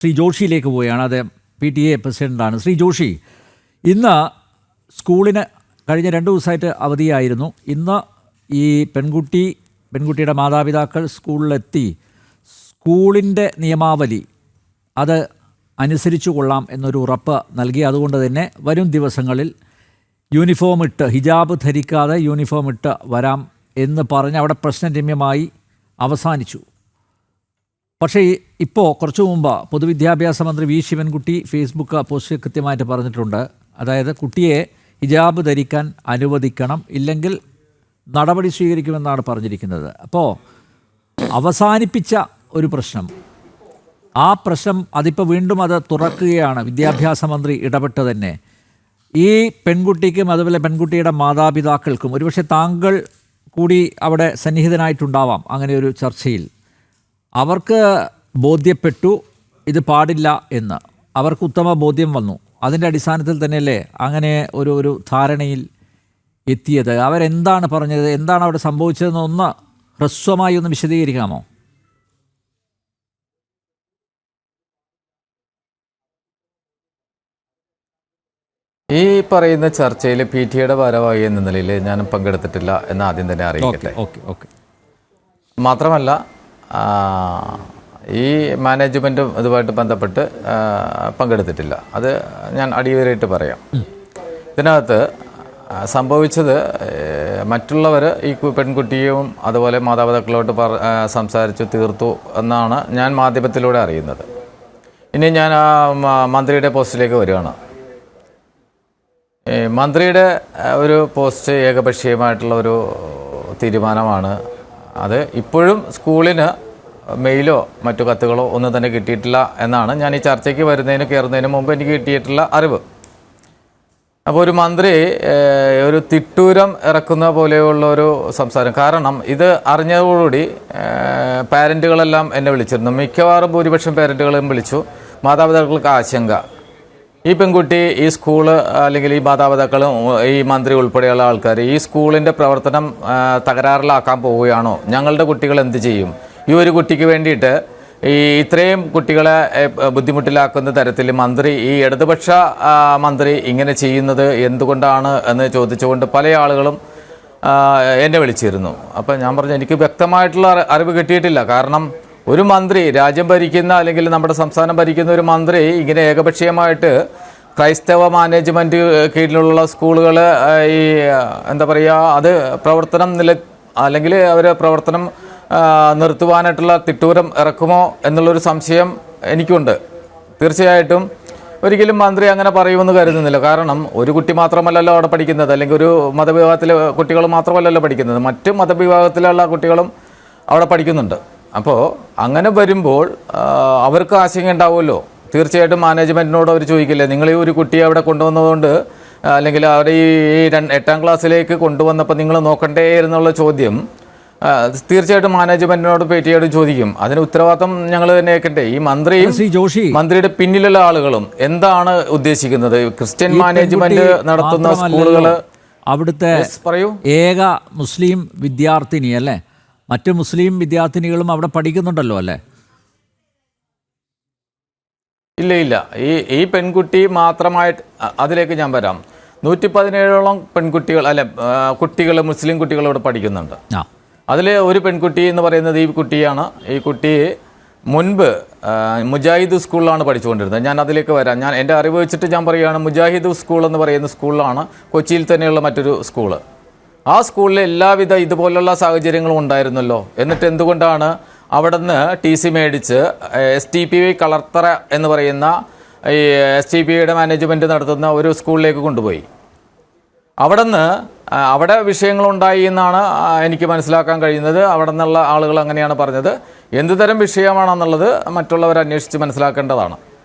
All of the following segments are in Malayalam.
ശ്രീ ജോഷിയിലേക്ക് പോവുകയാണ്. അത് PTA പ്രസിഡൻ്റാണ്. ശ്രീ ജോഷി, ഇന്ന് സ്കൂളിന് കഴിഞ്ഞ 2 ദിവസമായിട്ട് അവധിയായിരുന്നു. ഇന്ന് ഈ പെൺകുട്ടിയുടെ മാതാപിതാക്കൾ സ്കൂളിലെത്തി സ്കൂളിൻ്റെ നിയമാവലി അത് അനുസരിച്ചു കൊള്ളാം എന്നൊരു ഉറപ്പ് നൽകി. അതുകൊണ്ട് തന്നെ വരും ദിവസങ്ങളിൽ യൂണിഫോം ഇട്ട്, ഹിജാബ് ധരിക്കാതെ യൂണിഫോം ഇട്ട് വരാം എന്ന് പറഞ്ഞ് അവിടെ പ്രശ്നരമ്യമായി അവസാനിച്ചു. പക്ഷേ ഇപ്പോൾ കുറച്ചു മുമ്പ് പൊതുവിദ്യാഭ്യാസ മന്ത്രി വി ശിവൻകുട്ടി ഫേസ്ബുക്ക് പോസ്റ്റിൽ കൃത്യമായിട്ട് പറഞ്ഞിട്ടുണ്ട്. അതായത് കുട്ടിയെ ഹിജാബ് ധരിക്കാൻ അനുവദിക്കണം, ഇല്ലെങ്കിൽ നടപടി സ്വീകരിക്കുമെന്നാണ് പറഞ്ഞിരിക്കുന്നത്. അപ്പോൾ അവസാനിപ്പിച്ച ഒരു പ്രശ്നം, ആ പ്രശ്നം അതിപ്പോൾ വീണ്ടും അത് തുറക്കുകയാണ് വിദ്യാഭ്യാസ മന്ത്രി ഇടപെട്ട് തന്നെ. ഈ പെൺകുട്ടിക്കും അതുപോലെ പെൺകുട്ടിയുടെ മാതാപിതാക്കൾക്കും, ഒരുപക്ഷെ താങ്കൾ കൂടി അവിടെ സന്നിഹിതനായിട്ടുണ്ടാവാം അങ്ങനെ ഒരു ചർച്ചയിൽ, അവർക്ക് ബോധ്യപ്പെട്ടു ഇത് പാടില്ല എന്ന്. അവർക്ക് ഉത്തമ ബോധ്യം വന്നു. അതിൻ്റെ അടിസ്ഥാനത്തിൽ തന്നെയല്ലേ അങ്ങനെ ഒരു ധാരണയിൽ എത്തിയത്? അവരെന്താണ് പറഞ്ഞത്, എന്താണ് അവിടെ സംഭവിച്ചതെന്ന് ഒന്ന് ഹ്രസ്വമായി ഒന്ന് വിശദീകരിക്കാമോ? ഈ പറയുന്ന ചർച്ചയിൽ PTA ഭാരവാഹി എന്ന നിലയിൽ ഞാൻ പങ്കെടുത്തിട്ടില്ല എന്ന് ആദ്യം തന്നെ അറിയിക്കട്ടെ. മാത്രമല്ല, ഈ മാനേജ്മെൻറ്റും ഇതുമായിട്ട് ബന്ധപ്പെട്ട് പങ്കെടുത്തിട്ടില്ല. അത് ഞാൻ അടിവരായിട്ട് പറയാം. ഇതിനകത്ത് സംഭവിച്ചത്, മറ്റുള്ളവർ ഈ പെൺകുട്ടിയും അതുപോലെ മാതാപിതാക്കളോട്ട് സംസാരിച്ചു തീർത്തു എന്നാണ് ഞാൻ മാധ്യമത്തിലൂടെ അറിയുന്നത്. ഇനി ഞാൻ മന്ത്രിയുടെ പോസ്റ്റിലേക്ക് വരികയാണ്. മന്ത്രിയുടെ ഒരു പോസ്റ്റ് ഏകപക്ഷീയമായിട്ടുള്ള ഒരു തീരുമാനമാണ്. അത് ഇപ്പോഴും സ്കൂളിന് മെയിലോ മറ്റു കത്തുകളോ ഒന്നും തന്നെ കിട്ടിയിട്ടില്ല എന്നാണ് ഞാൻ ഈ ചർച്ചയ്ക്ക് കയറുന്നതിന് മുമ്പ് എനിക്ക് കിട്ടിയിട്ടുള്ള അറിവ്. അപ്പോൾ ഒരു മന്ത്രി ഒരു തിട്ടൂരം ഇറക്കുന്ന പോലെയുള്ള ഒരു സംസാരം. കാരണം ഇത് അറിഞ്ഞതോടുകൂടി പാരൻറ്റുകളെല്ലാം എന്നെ വിളിച്ചിരുന്നു. മിക്കവാറും ഭൂരിപക്ഷം പാരൻറ്റുകളും വിളിച്ചു. മാതാപിതാക്കൾക്ക് ആശങ്ക, ഈ പെൺകുട്ടി ഈ സ്കൂള് അല്ലെങ്കിൽ ഈ മാതാപിതാക്കളും ഈ മന്ത്രി ഉൾപ്പെടെയുള്ള ആൾക്കാർ ഈ സ്കൂളിൻ്റെ പ്രവർത്തനം തകരാറിലാക്കാൻ പോവുകയാണോ? ഞങ്ങളുടെ കുട്ടികൾ എന്ത് ചെയ്യും? ഈ ഒരു കുട്ടിക്ക് വേണ്ടിയിട്ട് ഈ ഇത്രയും കുട്ടികളെ ബുദ്ധിമുട്ടിലാക്കുന്ന തരത്തിൽ മന്ത്രി, ഈ ഇടതുപക്ഷ മന്ത്രി ഇങ്ങനെ ചെയ്യുന്നത് എന്തുകൊണ്ടാണ് എന്ന് ചോദിച്ചുകൊണ്ട് പല ആളുകളും എന്നെ വിളിച്ചിരുന്നു. അപ്പം ഞാൻ പറഞ്ഞു, എനിക്ക് വ്യക്തമായിട്ടുള്ള അറിവ് കിട്ടിയിട്ടില്ല. കാരണം ഒരു മന്ത്രി, രാജ്യം ഭരിക്കുന്ന അല്ലെങ്കിൽ നമ്മുടെ സംസ്ഥാനം ഭരിക്കുന്ന ഒരു മന്ത്രി ഇങ്ങനെ ഏകപക്ഷീയമായിട്ട് ക്രൈസ്തവ മാനേജ്മെൻറ്റ് കീഴിലുള്ള സ്കൂളുകൾ ഈ എന്താ പറയുക, അത് പ്രവർത്തനം അല്ലെങ്കിൽ അവർ പ്രവർത്തനം നിർത്തുവാനായിട്ടുള്ള തിട്ടൂരം ഇറക്കുമോ എന്നുള്ളൊരു സംശയം എനിക്കുണ്ട്. തീർച്ചയായിട്ടും ഒരിക്കലും മന്ത്രി അങ്ങനെ പറയുമെന്ന് കരുതുന്നില്ല. കാരണം ഒരു കുട്ടി മാത്രമല്ലല്ലോ അവിടെ പഠിക്കുന്നത്, അല്ലെങ്കിൽ ഒരു മതവിഭാഗത്തിലെ കുട്ടികൾ മാത്രമല്ലല്ലോ പഠിക്കുന്നത്, മറ്റ് മതവിഭാഗത്തിലുള്ള കുട്ടികളും അവിടെ പഠിക്കുന്നുണ്ട്. അപ്പോൾ അങ്ങനെ വരുമ്പോൾ അവർക്ക് ആശങ്ക ഉണ്ടാവുമല്ലോ. തീർച്ചയായിട്ടും മാനേജ്മെൻറ്റിനോട് അവർ ചോദിക്കില്ലേ, നിങ്ങൾ ഈ ഒരു കുട്ടിയെ അവിടെ കൊണ്ടുവന്നതുകൊണ്ട്, അല്ലെങ്കിൽ അവിടെ ഈ 8ാം ക്ലാസ്സിലേക്ക് കൊണ്ടുവന്നപ്പോൾ നിങ്ങൾ നോക്കണ്ടേ എന്നുള്ള ചോദ്യം തീർച്ചയായിട്ടും മാനേജ്മെന്റിനോട് PTA ചോദിക്കും. അതിന് ഉത്തരവാദിത്തം ഞങ്ങൾ തന്നെ ഏൽക്കട്ടെ. ഈ മന്ത്രിയും മന്ത്രിയുടെ പിന്നിലുള്ള ആളുകളും എന്താണ് ഉദ്ദേശിക്കുന്നത്? ക്രിസ്ത്യൻ മാനേജ്മെന്റ് നടത്തുന്ന സ്കൂളുകൾ, അവിടുത്തെ ഏക മുസ്ലിം വിദ്യാർത്ഥിനി അല്ലേ? മറ്റു മുസ്ലിം വിദ്യാർത്ഥിനികളും അവിടെ പഠിക്കുന്നുണ്ടല്ലോ അല്ലേ? ഇല്ല. ഈ പെൺകുട്ടി മാത്രമായിട്ട്, അതിലേക്ക് ഞാൻ വരാം. 117ഓളം പെൺകുട്ടികൾ കുട്ടികൾ, മുസ്ലിം കുട്ടികൾ ഇവിടെ പഠിക്കുന്നുണ്ട്. അതിൽ ഒരു പെൺകുട്ടി എന്ന് പറയുന്നത് ഈ കുട്ടിയാണ്. ഈ കുട്ടി മുൻപ് മുജാഹിദ് സ്കൂളിലാണ് പഠിച്ചുകൊണ്ടിരുന്നത്. ഞാൻ അതിലേക്ക് വരാം. ഞാൻ എൻ്റെ അറിവ് വെച്ചിട്ട് ഞാൻ പറയുകയാണ്, മുജാഹിദ് സ്കൂൾ എന്ന് പറയുന്ന സ്കൂളിലാണ്, കൊച്ചിയിൽ തന്നെയുള്ള മറ്റൊരു സ്കൂള്. ആ സ്കൂളിൽ എല്ലാവിധ ഇതുപോലുള്ള സാഹചര്യങ്ങളും ഉണ്ടായിരുന്നല്ലോ. എന്നിട്ട് എന്തുകൊണ്ടാണ് അവിടെ നിന്ന് TC മേടിച്ച് STPI കളർത്തറ എന്ന് പറയുന്ന ഈ STPIയുടെ മാനേജ്മെൻറ്റ് നടത്തുന്ന ഒരു സ്കൂളിലേക്ക് കൊണ്ടുപോയി? അവിടെ വിഷയങ്ങളുണ്ടായി എന്നാണ് എനിക്ക് മനസ്സിലാക്കാൻ കഴിയുന്നത്. അവിടെ നിന്നുള്ള ആളുകൾ അങ്ങനെയാണ് പറഞ്ഞത്. എന്ത് തരം വിഷയമാണെന്നുള്ളത് മറ്റുള്ളവർ അന്വേഷിച്ച് മനസ്സിലാക്കേണ്ടതാണ്.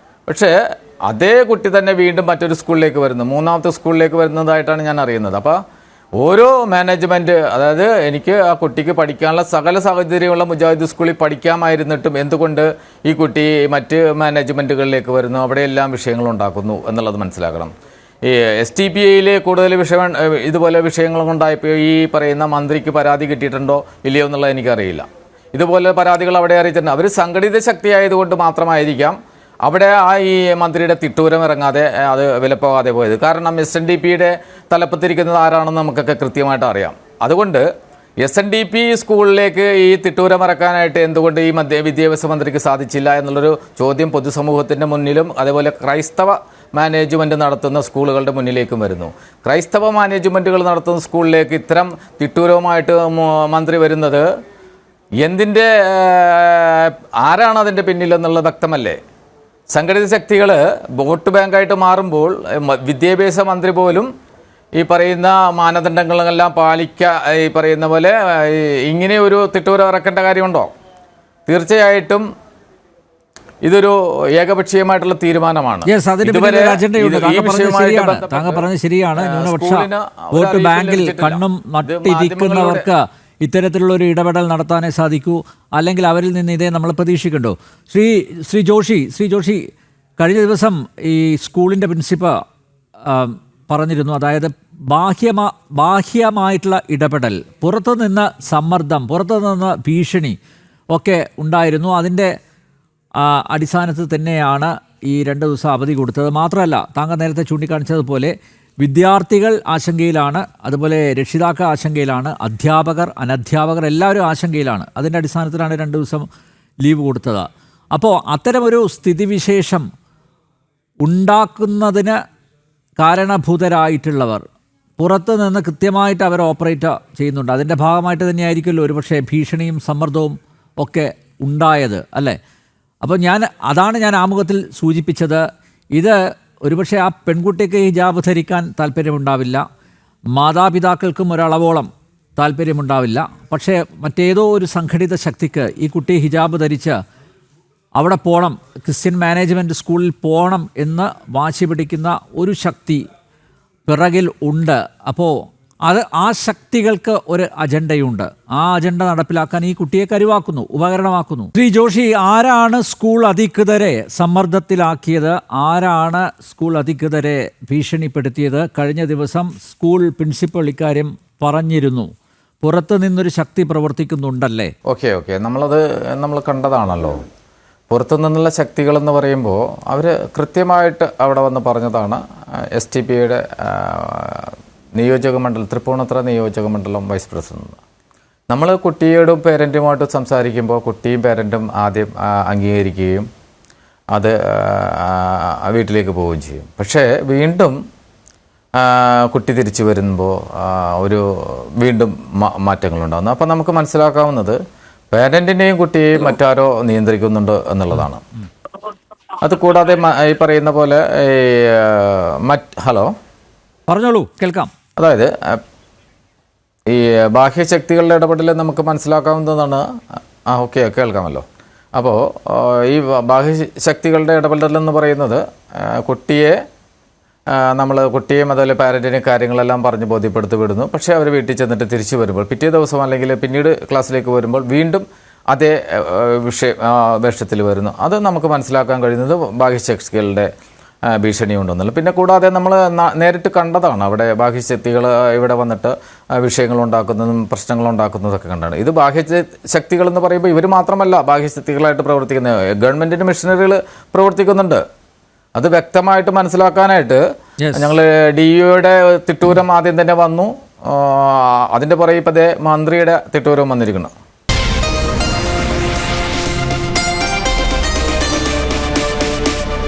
പക്ഷേ അതേ കുട്ടി തന്നെ വീണ്ടും മറ്റൊരു സ്കൂളിലേക്ക് വരുന്നു, 3ാമത്തെ സ്കൂളിലേക്ക് വരുന്നതായിട്ടാണ് ഞാൻ അറിയുന്നത്. അപ്പോൾ ഓരോ മാനേജ്മെൻറ്റ്, അതായത് എനിക്ക് ആ കുട്ടിക്ക് പഠിക്കാനുള്ള സകല സാഹചര്യമുള്ള മുജാഹിദ് സ്കൂളിൽ പഠിക്കാമായിരുന്നിട്ടും എന്തുകൊണ്ട് ഈ കുട്ടി മറ്റ് മാനേജ്മെൻറ്റുകളിലേക്ക് വരുന്നു, അവിടെയെല്ലാം വിഷയങ്ങളുണ്ടാക്കുന്നു എന്നുള്ളത് മനസ്സിലാക്കണം. ഈ STPIയിൽ കൂടുതൽ ഇതുപോലെ വിഷയങ്ങളുണ്ടായപ്പോൾ ഈ പറയുന്ന മന്ത്രിക്ക് പരാതി കിട്ടിയിട്ടുണ്ടോ ഇല്ലയോ എന്നുള്ളത് എനിക്കറിയില്ല. ഇതുപോലെ പരാതികൾ അവിടെ അറിയിച്ചിട്ടുണ്ട്. അവർ സംഘടിത ശക്തി ആയതുകൊണ്ട് മാത്രമായിരിക്കാം അവിടെ ഈ മന്ത്രിയുടെ തിട്ടൂരം ഇറങ്ങാതെ അത് വിലപ്പോകാതെ പോയത്. കാരണം SNDPയുടെ തലപ്പത്തിരിക്കുന്നത് ആരാണെന്ന് നമുക്കൊക്കെ കൃത്യമായിട്ട് അറിയാം. അതുകൊണ്ട് SNDP സ്കൂളിലേക്ക് ഈ തിട്ടൂരം ഇറക്കാനായിട്ട് എന്തുകൊണ്ട് ഈ വിദ്യാഭ്യാസ മന്ത്രിക്ക് സാധിച്ചില്ല എന്നുള്ളൊരു ചോദ്യം പൊതുസമൂഹത്തിൻ്റെ മുന്നിലും അതേപോലെ ക്രൈസ്തവ മാനേജ്മെൻറ്റ് നടത്തുന്ന സ്കൂളുകളുടെ മുന്നിലേക്കും വരുന്നു. ക്രൈസ്തവ മാനേജ്മെൻറ്റുകൾ നടത്തുന്ന സ്കൂളിലേക്ക് ഇത്തരം തിട്ടൂരവുമായിട്ട് മന്ത്രി വരുന്നത് എന്തിൻ്റെ ആരാണ് അതിൻ്റെ പിന്നിലെന്നുള്ളത് വ്യക്തമല്ലേ? സംഘടിത ശക്തികൾ വോട്ട് ബാങ്കായിട്ട് മാറുമ്പോൾ വിദ്യാഭ്യാസ മന്ത്രി പോലും ഈ പറയുന്ന മാനദണ്ഡങ്ങളെല്ലാം ഈ പറയുന്ന പോലെ ഇങ്ങനെ ഒരു തിട്ടൂരം ഇറക്കേണ്ട കാര്യമുണ്ടോ? തീർച്ചയായിട്ടും ഇതൊരു ഏകപക്ഷീയമായിട്ടുള്ള തീരുമാനമാണ്. താങ്കൾ പറഞ്ഞത് ശരിയാണ്. ന്യൂനപക്ഷ വോട്ട് ബാങ്കിൽ കണ്ണും നട്ടിരിക്കുന്നവർക്ക് ഇത്തരത്തിലുള്ള ഒരു ഇടപെടൽ നടത്താനേ സാധിക്കൂ, അല്ലെങ്കിൽ അവരിൽ നിന്ന് ഇതേ നമ്മൾ പ്രതീക്ഷിക്കണ്ടോ? ശ്രീ ജോഷി, കഴിഞ്ഞ ദിവസം ഈ സ്കൂളിൻ്റെ പ്രിൻസിപ്പൽ പറഞ്ഞിരുന്നു, അതായത് ബാഹ്യമായിട്ടുള്ള ഇടപെടൽ, പുറത്തുനിന്ന് സമ്മർദ്ദം, പുറത്തുനിന്ന് ഭീഷണി ഒക്കെ ഉണ്ടായിരുന്നു. അതിൻ്റെ അടിസ്ഥാനത്തിൽ തന്നെയാണ് ഈ 2 ദിവസം അവധി കൊടുത്തത്. മാത്രമല്ല, താങ്കൾ നേരത്തെ ചൂണ്ടിക്കാണിച്ചതുപോലെ വിദ്യാർത്ഥികൾ ആശങ്കയിലാണ്, അതുപോലെ രക്ഷിതാക്കൾ ആശങ്കയിലാണ്, അധ്യാപകർ, അനധ്യാപകർ എല്ലാവരും ആശങ്കയിലാണ്. അതിൻ്റെ അടിസ്ഥാനത്തിലാണ് 2 ദിവസം ലീവ് കൊടുത്തത്. അപ്പോൾ അത്തരമൊരു സ്ഥിതിവിശേഷം ഉണ്ടാക്കുന്നതിന് കാരണഭൂതരായിട്ടുള്ളവർ പുറത്ത് നിന്ന് കൃത്യമായിട്ട് അവർ ഓപ്പറേറ്റ് ചെയ്യുന്നുണ്ട്. അതിൻ്റെ ഭാഗമായിട്ട് തന്നെയായിരിക്കുമല്ലോ ഒരുപക്ഷെ ഭീഷണിയും സമ്മർദ്ദവും ഒക്കെ ഉണ്ടായത്, അല്ലേ? അപ്പോൾ അതാണ് ഞാൻ ആമുഖത്തിൽ സൂചിപ്പിച്ചത്. ഇത് ഒരുപക്ഷെ ആ പെൺകുട്ടിക്ക് ഹിജാബ് ധരിക്കാൻ താല്പര്യമുണ്ടാവില്ല, മാതാപിതാക്കൾക്കും ഒരളവോളം താല്പര്യമുണ്ടാവില്ല. പക്ഷേ മറ്റേതോ ഒരു സംഘടിത ശക്തിക്ക് ഈ കുട്ടി ഹിജാബ് ധരിച്ച് അവിടെ പോകണം, ക്രിസ്ത്യൻ മാനേജ്മെൻറ്റ് സ്കൂളിൽ പോകണം എന്ന് വാശി പിടിക്കുന്ന ഒരു ശക്തി പിറകിൽ ഉണ്ട്. അപ്പോൾ ആ ശക്തികൾക്ക് ഒരു അജണ്ടയുണ്ട്. ആ അജണ്ട നടപ്പിലാക്കാൻ ഈ കുട്ടിയെ കരുവാക്കുന്നു, ഉപകരണമാക്കുന്നു. ശ്രീ ജോഷി, ആരാണ് സ്കൂൾ അധികൃതരെ സമ്മർദ്ദത്തിലാക്കിയത്? ആരാണ് സ്കൂൾ അധികൃതരെ ഭീഷണിപ്പെടുത്തിയത്? കഴിഞ്ഞ ദിവസം സ്കൂൾ പ്രിൻസിപ്പൽ ഇക്കാര്യം പറഞ്ഞിരുന്നു. പുറത്തു നിന്നൊരു ശക്തി പ്രവർത്തിക്കുന്നുണ്ടല്ലേ? ഓക്കെ നമ്മൾ കണ്ടതാണല്ലോ. പുറത്തുനിന്നുള്ള ശക്തികളെന്ന് പറയുമ്പോൾ അവർ കൃത്യമായിട്ട് അവിടെ വന്ന് പറഞ്ഞതാണ്. STPയുടെ തൃപ്പൂണിത്തുറ നിയോജക മണ്ഡലം വൈസ് പ്രസിഡന്റ്. നമ്മൾ കുട്ടിയോടും പേരൻറ്റുമായിട്ട് സംസാരിക്കുമ്പോൾ കുട്ടിയും പേരൻറ്റും ആദ്യം അംഗീകരിക്കുകയും അത് വീട്ടിലേക്ക് പോവുകയും ചെയ്യും. പക്ഷേ വീണ്ടും കുട്ടി തിരിച്ചു വരുമ്പോൾ വീണ്ടും മാറ്റങ്ങളുണ്ടാകുന്നു. അപ്പോൾ നമുക്ക് മനസ്സിലാക്കാവുന്നത് പേരൻറ്റിനെയും കുട്ടിയെയും മറ്റാരോ നിയന്ത്രിക്കുന്നുണ്ട് എന്നുള്ളതാണ്. അത് കൂടാതെ ഈ പറയുന്ന പോലെ ഹലോ പറഞ്ഞോളൂ, കേൾക്കാം. അതായത് ഈ ബാഹ്യശക്തികളുടെ ഇടപെടൽ നമുക്ക് മനസ്സിലാക്കാവുന്നതാണ്. ഓക്കെ, കേൾക്കാമല്ലോ. അപ്പോൾ ഈ ബാഹ്യശക്തികളുടെ ഇടപെടലെന്ന് പറയുന്നത് കുട്ടിയെയും അതുപോലെ പാരൻറ്റിനെയും കാര്യങ്ങളെല്ലാം പറഞ്ഞ് ബോധ്യപ്പെടുത്തി വിടുന്നു. പക്ഷേ അവർ വീട്ടിൽ ചെന്നിട്ട് തിരിച്ചു വരുമ്പോൾ പിറ്റേ ദിവസം അല്ലെങ്കിൽ പിന്നീട് ക്ലാസ്സിലേക്ക് വരുമ്പോൾ വീണ്ടും അതേ വേഷത്തിൽ വരുന്നു. അത് നമുക്ക് മനസ്സിലാക്കാൻ കഴിയുന്നത് ബാഹ്യശക്തികളുടെ ഭീഷണി ഉണ്ടെന്നല്ല. പിന്നെ കൂടാതെ നമ്മൾ നേരിട്ട് കണ്ടതാണ് അവിടെ ബാഹ്യശക്തികൾ ഇവിടെ വന്നിട്ട് വിഷയങ്ങളുണ്ടാക്കുന്നതും പ്രശ്നങ്ങളുണ്ടാക്കുന്നതൊക്കെ കണ്ടാണ്. ഇത് ബാഹ്യശക്തികളെന്ന് പറയുമ്പോൾ ഇവർ മാത്രമല്ല ബാഹ്യശക്തികളായിട്ട് പ്രവർത്തിക്കുന്നത്. ഗവൺമെൻറ്റിൻ്റെ മിഷനറികൾ പ്രവർത്തിക്കുന്നുണ്ട്. അത് വ്യക്തമായിട്ട് മനസ്സിലാക്കാനായിട്ട് ഞങ്ങൾ DEOയുടെ തിട്ടൂരം ആദ്യം തന്നെ വന്നു. അതിൻ്റെ പുറകെ ഇപ്പോൾ മന്ത്രിയുടെ തിട്ടൂരം വന്നിരിക്കണം.